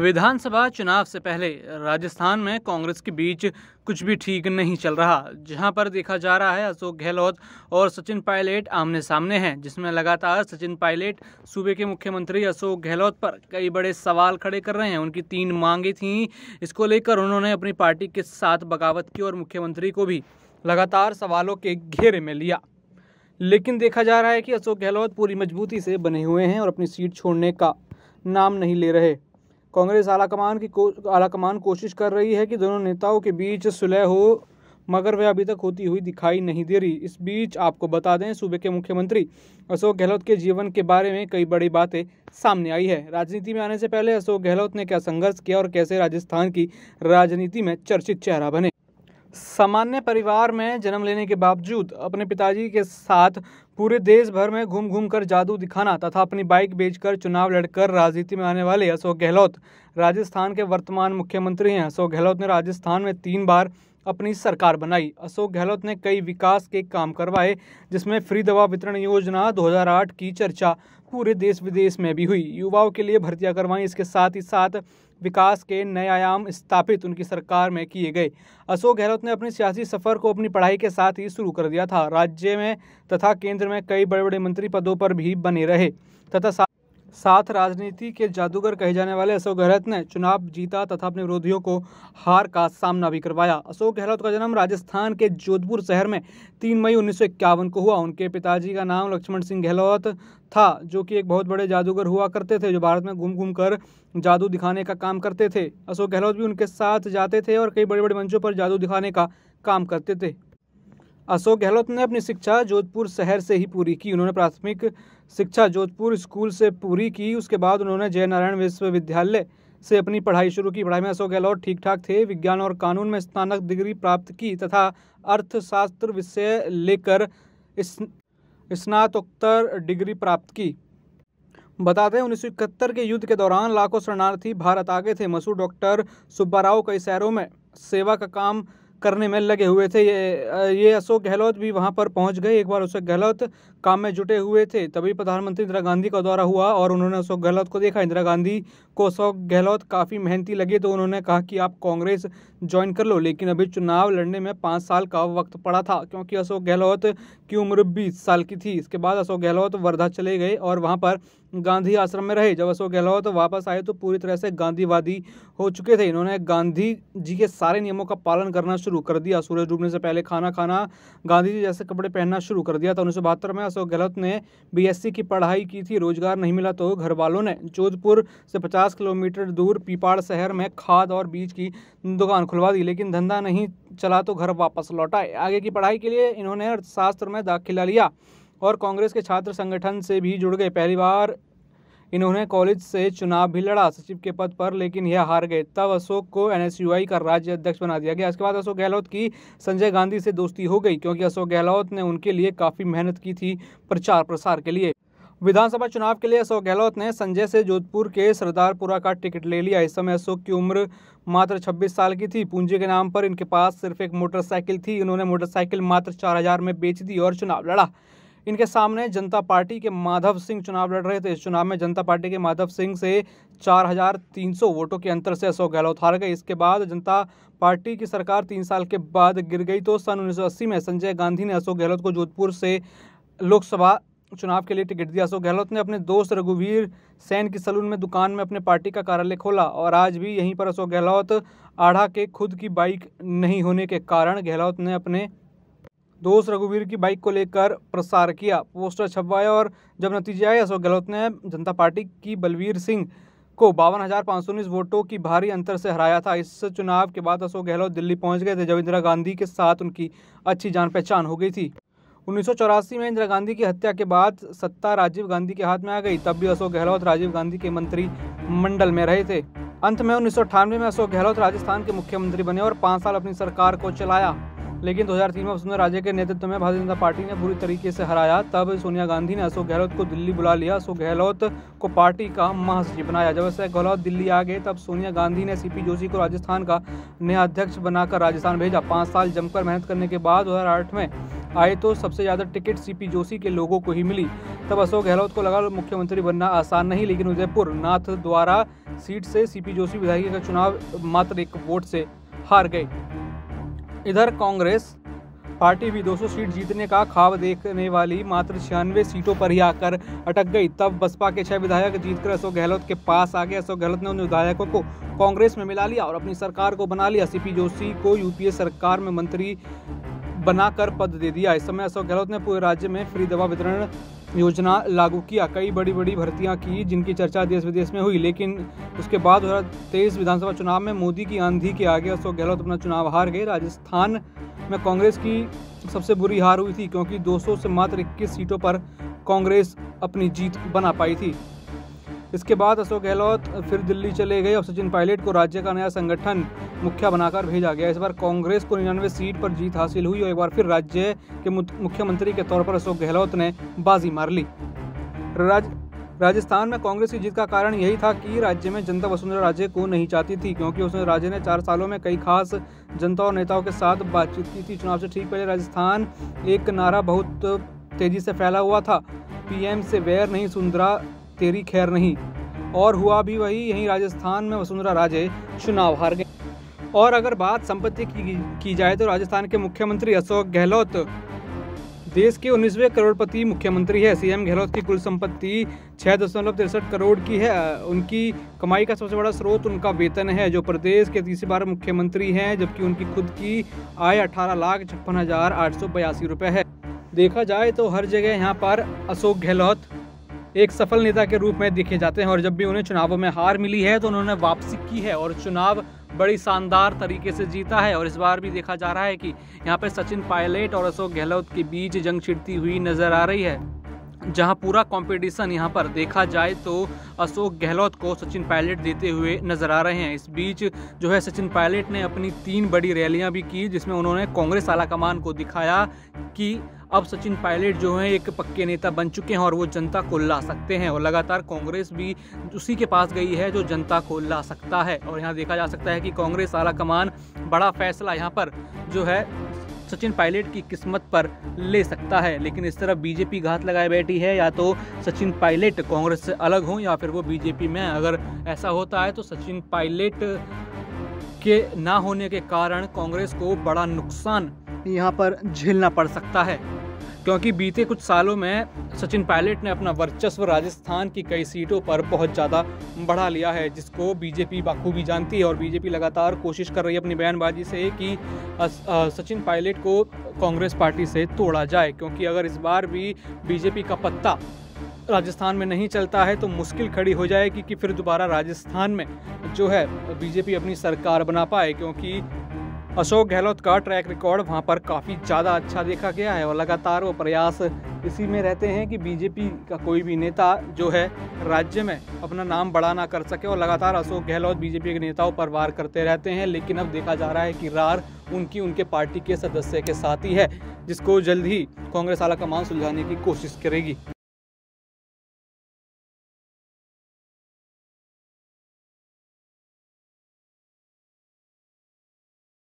विधानसभा चुनाव से पहले राजस्थान में कांग्रेस के बीच कुछ भी ठीक नहीं चल रहा, जहां पर देखा जा रहा है अशोक गहलोत और सचिन पायलट आमने सामने हैं, जिसमें लगातार सचिन पायलट सूबे के मुख्यमंत्री अशोक गहलोत पर कई बड़े सवाल खड़े कर रहे हैं। उनकी 3 मांगे थीं, इसको लेकर उन्होंने अपनी पार्टी के साथ बगावत की और मुख्यमंत्री को भी लगातार सवालों के घेरे में लिया। लेकिन देखा जा रहा है कि अशोक गहलोत पूरी मजबूती से बने हुए हैं और अपनी सीट छोड़ने का नाम नहीं ले रहे। कांग्रेस आलाकमान कोशिश कर रही है कि दोनों नेताओं के बीच सुलह हो, मगर वह अभी तक होती हुई दिखाई नहीं दे रही। इस बीच आपको बता दें, सूबे के मुख्यमंत्री अशोक गहलोत के जीवन के बारे में कई बड़ी बातें सामने आई है। राजनीति में आने से पहले अशोक गहलोत ने क्या संघर्ष किया और कैसे राजस्थान की राजनीति में चर्चित चेहरा बने। सामान्य परिवार में जन्म लेने के बावजूद अपने पिताजी के साथ पूरे देश भर में घूम घूम कर जादू दिखाना तथा अपनी बाइक बेचकर चुनाव लड़कर राजनीति में आने वाले अशोक गहलोत राजस्थान के वर्तमान मुख्यमंत्री हैं। अशोक गहलोत ने राजस्थान में 3 बार अपनी सरकार बनाई। अशोक गहलोत ने कई विकास के काम करवाए, जिसमें फ्री दवा वितरण योजना 2008 की चर्चा पूरे देश विदेश में भी हुई। युवाओं के लिए भर्तियां करवाई। इसके साथ ही साथ विकास के नए आयाम स्थापित उनकी सरकार में किए गए। अशोक गहलोत ने अपने सियासी सफर को अपनी पढ़ाई के साथ ही शुरू कर दिया था। राज्य में तथा केंद्र में कई बड़े बड़े मंत्री पदों पर भी बने रहे तथा साथ राजनीति के जादूगर कहे जाने वाले अशोक गहलोत ने चुनाव जीता तथा अपने विरोधियों को हार का सामना भी करवाया। अशोक गहलोत का जन्म राजस्थान के जोधपुर शहर में 3 मई 1951 को हुआ। उनके पिताजी का नाम लक्ष्मण सिंह गहलोत था, जो कि एक बहुत बड़े जादूगर हुआ करते थे, जो भारत में घूम घूम कर जादू दिखाने का काम करते थे। अशोक गहलोत भी उनके साथ जाते थे और कई बड़े बड़े मंचों पर जादू दिखाने का काम करते थे। अशोक गहलोत ने अपनी शिक्षा जोधपुर शहर से ही पूरी की। उन्होंने प्राथमिक शिक्षा जोधपुर स्कूल से पूरी की। उसके बाद उन्होंने जय नारायण विश्वविद्यालय से अपनी पढ़ाई शुरू की। पढ़ाई में अशोक गहलोत ठीक ठाक थे। विज्ञान और कानून में स्नातक डिग्री प्राप्त की तथा अर्थशास्त्र विषय लेकर स्नातकोत्तर डिग्री प्राप्त की। बता दें, 1971 के युद्ध के दौरान लाखों शरणार्थी भारत आ गए थे। मशहूर डॉक्टर सुब्बाराव कई शहरों में सेवा का काम करने में लगे हुए थे। ये अशोक गहलोत भी वहां पर पहुंच गए। एक बार अशोक गहलोत काम में जुटे हुए थे, तभी प्रधानमंत्री इंदिरा गांधी का दौरा हुआ और उन्होंने अशोक गहलोत को देखा। इंदिरा गांधी को अशोक गहलोत काफ़ी मेहनती लगे, तो उन्होंने कहा कि आप कांग्रेस ज्वाइन कर लो। लेकिन अभी चुनाव लड़ने में 5 साल का वक्त पड़ा था, क्योंकि अशोक गहलोत की उम्र 20 साल की थी। इसके बाद अशोक गहलोत वर्धा चले गए और वहाँ पर गांधी आश्रम में रहे। जब अशोक गहलोत वापस आए तो पूरी तरह से गांधीवादी हो चुके थे। इन्होंने गांधी जी के सारे नियमों का पालन करना शुरू कर दिया। सूरज डूबने से पहले खाना खाना, गांधी जी जैसे कपड़े पहनना शुरू कर दिया था। 1972 में अशोक गहलोत ने BSc की पढ़ाई की थी। रोजगार नहीं मिला तो घर वालों ने जोधपुर से 50 किलोमीटर दूर पीपाड़ शहर में खाद और बीज की दुकान खुलवा दी, लेकिन धंधा नहीं चला तो घर वापस लौट आए। आगे की पढ़ाई के लिए इन्होंने अर्थशास्त्र में दाखिला लिया और कांग्रेस के छात्र संगठन से भी जुड़ गए। पहली बार इन्होंने कॉलेज से चुनाव भी लड़ा सचिव के पद पर, लेकिन यह हार गए। तब अशोक को NSUI का राज्य अध्यक्ष बना दिया गया। इसके बाद अशोक गहलोत की संजय गांधी से दोस्ती हो गई, क्योंकि अशोक गहलोत ने उनके लिए काफ़ी मेहनत की थी प्रचार प्रसार के लिए। विधानसभा चुनाव के लिए अशोक गहलोत ने संजय से जोधपुर के सरदारपुरा का टिकट ले लिया। इस समय अशोक की उम्र मात्र 26 साल की थी। पूंजी के नाम पर इनके पास सिर्फ एक मोटरसाइकिल थी। इन्होंने मोटरसाइकिल मात्र 4000 में बेच दी और चुनाव लड़ा। इनके सामने जनता पार्टी के माधव सिंह चुनाव लड़ रहे थे। इस चुनाव में जनता पार्टी के माधव सिंह से 4300 वोटों के अंतर से अशोक गहलोत हार गए। इसके बाद जनता पार्टी की सरकार 3 साल के बाद गिर गई, तो सन 1980 में संजय गांधी ने अशोक गहलोत को जोधपुर से लोकसभा चुनाव के लिए टिकट दिया। अशोक गहलोत ने अपने दोस्त रघुवीर सेन की सलून में दुकान में अपने पार्टी का कार्यालय खोला और आज भी यहीं पर अशोक गहलोत आढ़ा के खुद की बाइक नहीं होने के कारण गहलोत ने अपने दोस्त रघुवीर की बाइक को लेकर प्रसार किया, पोस्टर छपवाए और जब नतीजे आए, अशोक गहलोत ने जनता पार्टी की बलवीर सिंह को 52,519 वोटों की भारी अंतर से हराया था। इस चुनाव के बाद अशोक गहलोत दिल्ली पहुंच गए थे, जब इंदिरा गांधी के साथ उनकी अच्छी जान पहचान हो गई थी। 1984 में इंदिरा गांधी की हत्या के बाद सत्ता राजीव गांधी के हाथ में आ गई। तब भी अशोक गहलोत राजीव गांधी के मंत्रिमंडल में रहे थे। अंत में 1998 में अशोक गहलोत राजस्थान के मुख्यमंत्री बने और 5 साल अपनी सरकार को चलाया। लेकिन 2003 में वसुंधरा राजे के नेतृत्व में भारतीय जनता पार्टी ने बुरी तरीके से हराया। तब सोनिया गांधी ने अशोक गहलोत को दिल्ली बुला लिया। अशोक गहलोत को पार्टी का महासचिव बनाया। जब अशोक गहलोत दिल्ली आ गए, तब सोनिया गांधी ने CP जोशी को राजस्थान का नया अध्यक्ष बनाकर राजस्थान भेजा। 5 साल जमकर मेहनत करने के बाद 2008 में आए तो सबसे ज़्यादा टिकट CP जोशी के लोगों को ही मिली। तब अशोक गहलोत को लगा मुख्यमंत्री बनना आसान नहीं, लेकिन उदयपुर नाथ द्वारा सीट से सीपी जोशी विधायकी का चुनाव मात्र 1 वोट से हार गए। इधर कांग्रेस पार्टी भी 200 सीट जीतने का ख्वाब देखने वाली मात्र 96 सीटों पर ही आकर अटक गई। तब बसपा के 6 विधायक जीतकर अशोक गहलोत के पास आ गए। अशोक गहलोत ने उन विधायकों को कांग्रेस में मिला लिया और अपनी सरकार को बना लिया। सीपी जोशी को यूपीए सरकार में मंत्री बनाकर पद दे दिया। इस समय अशोक गहलोत ने पूरे राज्य में फ्री दवा वितरण योजना लागू किया। कई बड़ी भर्तियां की जिनकी चर्चा देश विदेश में हुई, लेकिन उसके बाद 2023 विधानसभा चुनाव में मोदी की आंधी के आगे अशोक गहलोत अपना चुनाव हार गए। राजस्थान में कांग्रेस की सबसे बुरी हार हुई थी, क्योंकि 200 से मात्र 21 सीटों पर कांग्रेस अपनी जीत बना पाई थी। इसके बाद अशोक गहलोत फिर दिल्ली चले गए और सचिन पायलट को राज्य का नया संगठन मुखिया बनाकर भेजा गया। इस बार कांग्रेस को 99 सीट पर जीत हासिल हुई और एक बार फिर राज्य के मुख्यमंत्री के तौर पर अशोक गहलोत ने बाजी मार ली। राजस्थान में कांग्रेस की जीत का कारण यही था कि राज्य में जनता वसुंधरा राजे को नहीं चाहती थी, क्योंकि उसने राज्य ने 4 सालों में कई खास जनता और नेताओं के साथ बातचीत की थी। चुनाव से ठीक पहले राजस्थान एक नारा बहुत तेजी से फैला हुआ था, पीएम से वैर नहीं, वसुंधरा तेरी खैर नहीं, और हुआ भी वही। यहीं राजस्थान में वसुंधरा राजे चुनाव हार गए। और अगर बात संपत्ति की जाए तो राजस्थान के मुख्यमंत्री अशोक गहलोत देश के 19वें करोड़पति मुख्यमंत्री है। सीएम गहलोत की कुल संपत्ति 6.63 करोड़ की है। उनकी कमाई का सबसे बड़ा स्रोत उनका वेतन है, जो प्रदेश के तीसरी बार मुख्यमंत्री हैं, जबकि उनकी खुद की आय 18,56,882 रुपये है। देखा जाए तो हर जगह यहाँ पर अशोक गहलोत एक सफल नेता के रूप में देखे जाते हैं और जब भी उन्हें चुनावों में हार मिली है तो उन्होंने वापसी की है और चुनाव बड़ी शानदार तरीके से जीता है। और इस बार भी देखा जा रहा है कि यहाँ पे सचिन पायलट और अशोक गहलोत के बीच जंग छिड़ती हुई नजर आ रही है, जहां पूरा कंपटीशन यहाँ पर देखा जाए तो अशोक गहलोत को सचिन पायलट देते हुए नजर आ रहे हैं। इस बीच जो है सचिन पायलट ने अपनी 3 बड़ी रैलियां भी की, जिसमें उन्होंने कांग्रेस आलाकमान को दिखाया कि अब सचिन पायलट जो है एक पक्के नेता बन चुके हैं और वो जनता को ला सकते हैं। और लगातार कांग्रेस भी उसी के पास गई है जो जनता को ला सकता है। और यहाँ देखा जा सकता है कि कांग्रेस आलाकमान बड़ा फैसला यहाँ पर जो है सचिन पायलट की किस्मत पर ले सकता है। लेकिन इस तरफ बीजेपी घात लगाए बैठी है, या तो सचिन पायलट कांग्रेस से अलग हों या फिर वो बीजेपी में। अगर ऐसा होता है तो सचिन पायलट के ना होने के कारण कांग्रेस को बड़ा नुकसान यहाँ पर झेलना पड़ सकता है, क्योंकि बीते कुछ सालों में सचिन पायलट ने अपना वर्चस्व राजस्थान की कई सीटों पर बहुत ज़्यादा बढ़ा लिया है, जिसको बीजेपी बखूबी जानती है। और बीजेपी लगातार कोशिश कर रही है अपनी बयानबाजी से कि सचिन पायलट को कांग्रेस पार्टी से तोड़ा जाए, क्योंकि अगर इस बार भी बीजेपी का पत्ता राजस्थान में नहीं चलता है तो मुश्किल खड़ी हो जाएगी कि फिर दोबारा राजस्थान में जो है बीजेपी अपनी सरकार बना पाए, क्योंकि अशोक गहलोत का ट्रैक रिकॉर्ड वहां पर काफ़ी ज़्यादा अच्छा देखा गया है और लगातार वो प्रयास इसी में रहते हैं कि बीजेपी का कोई भी नेता जो है राज्य में अपना नाम बड़ा ना कर सके। और लगातार अशोक गहलोत बीजेपी के नेताओं पर वार करते रहते हैं, लेकिन अब देखा जा रहा है कि रार उनके पार्टी के सदस्य के साथ ही है, जिसको जल्द ही कांग्रेस आलाकमान सुलझाने की कोशिश करेगी।